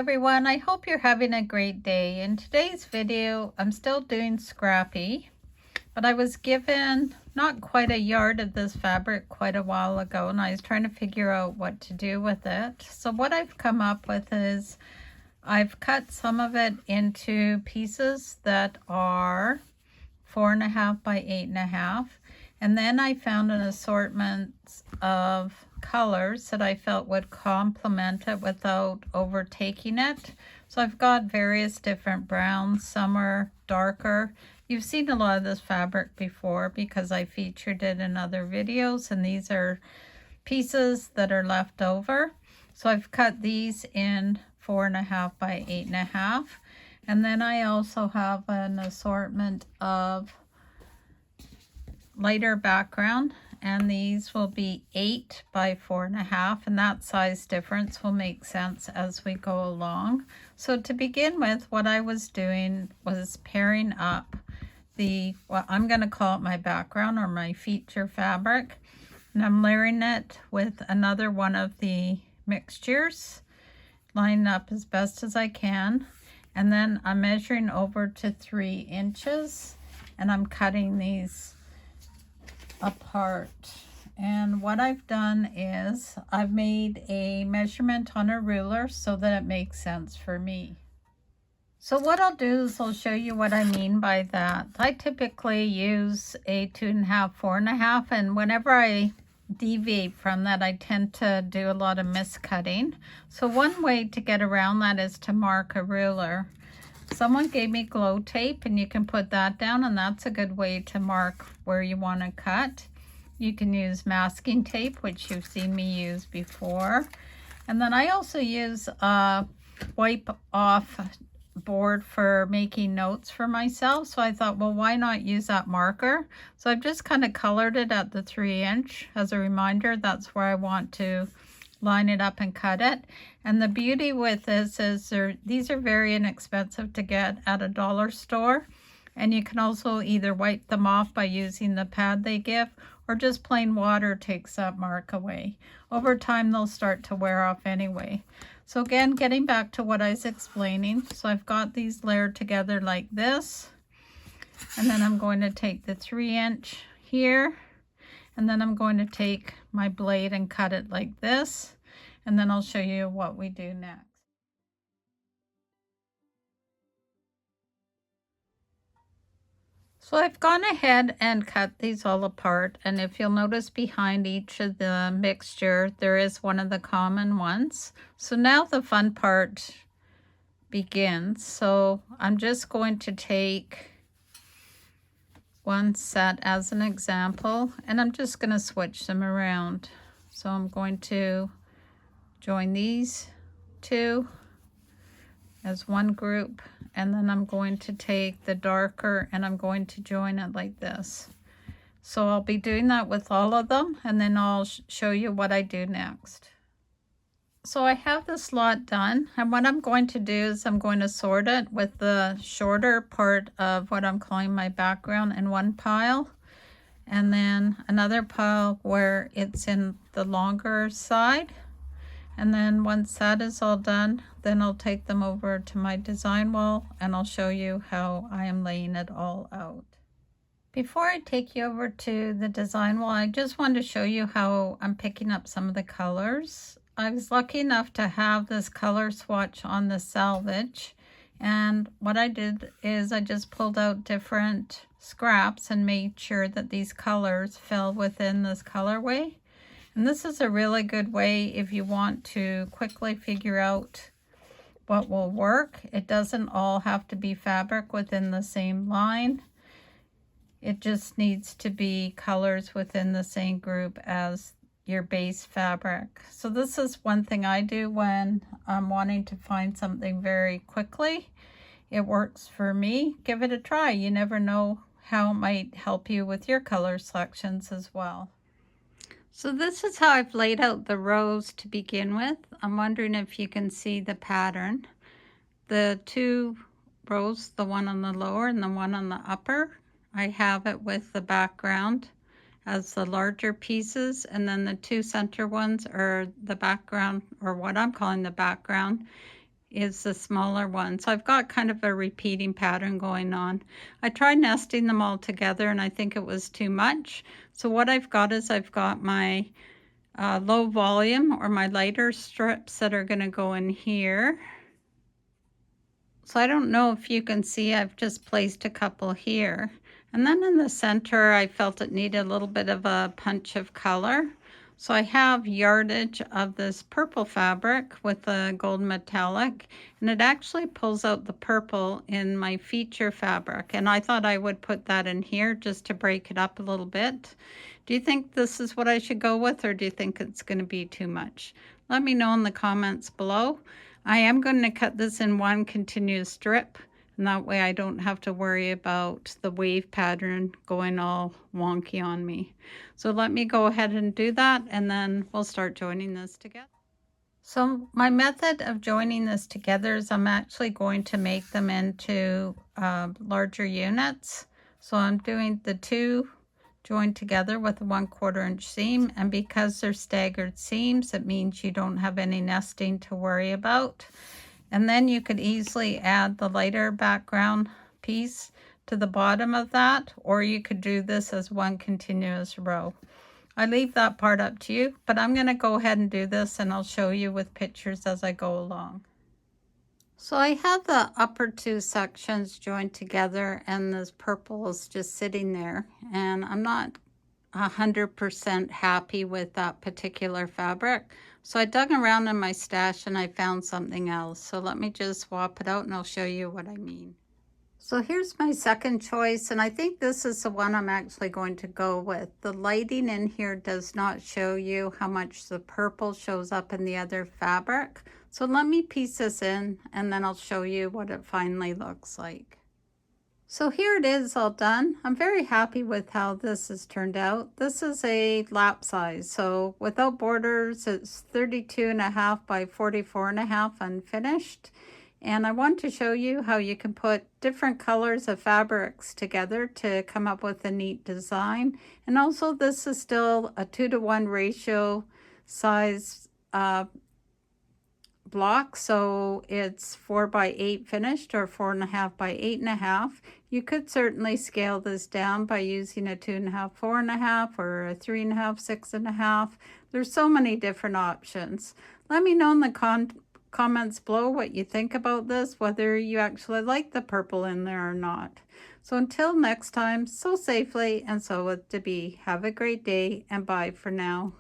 everyone, I hope you're having a great day. In today's video, I'm still doing Scrappy, but I was given not quite a yard of this fabric quite a while ago, and I was trying to figure out what to do with it. So what I've come up with is I've cut some of it into pieces that are 4.5 by 8.5, and then I found an assortment of colors that I felt would complement it without overtaking it. So I've got various different browns. Some are darker. You've seen a lot of this fabric before because I featured it in other videos, and these are pieces that are left over. So I've cut these in 4.5 by 8.5. And then I also have an assortment of lighter background, and these will be 8 by 4.5, and that size difference will make sense as we go along. So to begin with, what I was doing was pairing up what I'm going to call it my background or my feature fabric, and I'm layering it with another one of the mixtures, lining up as best as I can. And then I'm measuring over to 3 inches, and I'm cutting these apart. And what I've done is I've made a measurement on a ruler so that it makes sense for me. So what I'll do is I'll show you what I mean by that. I typically use a 2.5, 4.5, and whenever I deviate from that, I tend to do a lot of miscutting. So one way to get around that is to mark a ruler. Someone gave me glow tape, and you can put that down, and that's a good way to mark where you want to cut. You can use masking tape, which you've seen me use before. And then I also use a wipe off board for making notes for myself. So I thought, well, why not use that marker? So I've just kind of colored it at the 3 inch as a reminder. That's where I want to line it up and cut it. And the beauty with this is these are very inexpensive to get at a dollar store. And you can also either wipe them off by using the pad they give, or just plain water takes that mark away. Over time, they'll start to wear off anyway. So again, getting back to what I was explaining, so I've got these layered together like this, and then I'm going to take the 3 inch here, and then I'm going to take my blade and cut it like this, and then I'll show you what we do next. So I've gone ahead and cut these all apart, and if you'll notice behind each of the mixture, there is one of the common ones. So now the fun part begins. So I'm just going to take one set as an example, and I'm just going to switch them around. So I'm going to join these two as one group, and then I'm going to take the darker and I'm going to join it like this. So I'll be doing that with all of them, and then I'll show you what I do next. So I have this lot done, and what I'm going to do is I'm going to sort it with the shorter part of what I'm calling my background in one pile, and then another pile where it's in the longer side. And then once that is all done, then I'll take them over to my design wall, and I'll show you how I am laying it all out. Before I take you over to the design wall, I just wanted to show you how I'm picking up some of the colors. I was lucky enough to have this color swatch on the salvage, and what I did is I just pulled out different scraps and made sure that these colors fell within this colorway. And this is a really good way if you want to quickly figure out what will work. It doesn't all have to be fabric within the same line. It just needs to be colors within the same group as your base fabric. So this is one thing I do when I'm wanting to find something very quickly. It works for me. Give it a try. You never know how it might help you with your color selections as well. So this is how I've laid out the rows to begin with. I'm wondering if you can see the pattern. The 2 rows, the one on the lower and the one on the upper, I have it with the background as the larger pieces, and then the 2 center ones are the background, or what I'm calling the background, is the smaller one. So I've got kind of a repeating pattern going on. I tried nesting them all together and I think it was too much. So what I've got is I've got my low volume or my lighter strips that are going to go in here. So I don't know if you can see, I've just placed a couple here. And then in the center, I felt it needed a little bit of a punch of color. So I have yardage of this purple fabric with the gold metallic, and it actually pulls out the purple in my feature fabric. And I thought I would put that in here just to break it up a little bit. Do you think this is what I should go with, or do you think it's going to be too much? Let me know in the comments below. I am going to cut this in one continuous strip, and that way I don't have to worry about the wave pattern going all wonky on me. So let me go ahead and do that, and then we'll start joining this together. So my method of joining this together is I'm actually going to make them into larger units. So I'm doing the two joined together with a 1/4 inch seam, and because they're staggered seams, it means you don't have any nesting to worry about. And then you could easily add the lighter background piece to the bottom of that, or you could do this as one continuous row. I leave that part up to you, but I'm going to go ahead and do this, and I'll show you with pictures as I go along. So I have the upper two sections joined together, and this purple is just sitting there, and I'm not 100% happy with that particular fabric. So I dug around in my stash and I found something else. So let me just swap it out and I'll show you what I mean. So here's my second choice, and I think this is the one I'm actually going to go with. The lighting in here does not show you how much the purple shows up in the other fabric. So let me piece this in and then I'll show you what it finally looks like. So here it is all done. I'm very happy with how this has turned out. This is a lap size, so without borders, it's 32.5 by 44.5 unfinished. And I want to show you how you can put different colors of fabrics together to come up with a neat design. And also this is still a 2:1 ratio size block, so it's 4 by 8 finished or 4.5 by 8.5. You could certainly scale this down by using a 2.5, 4.5, or a 3.5, 6.5. There's so many different options. Let me know in the comments below what you think about this, whether you actually like the purple in there or not. So until next time, sew safely and sew with to be. Have a great day, and bye for now.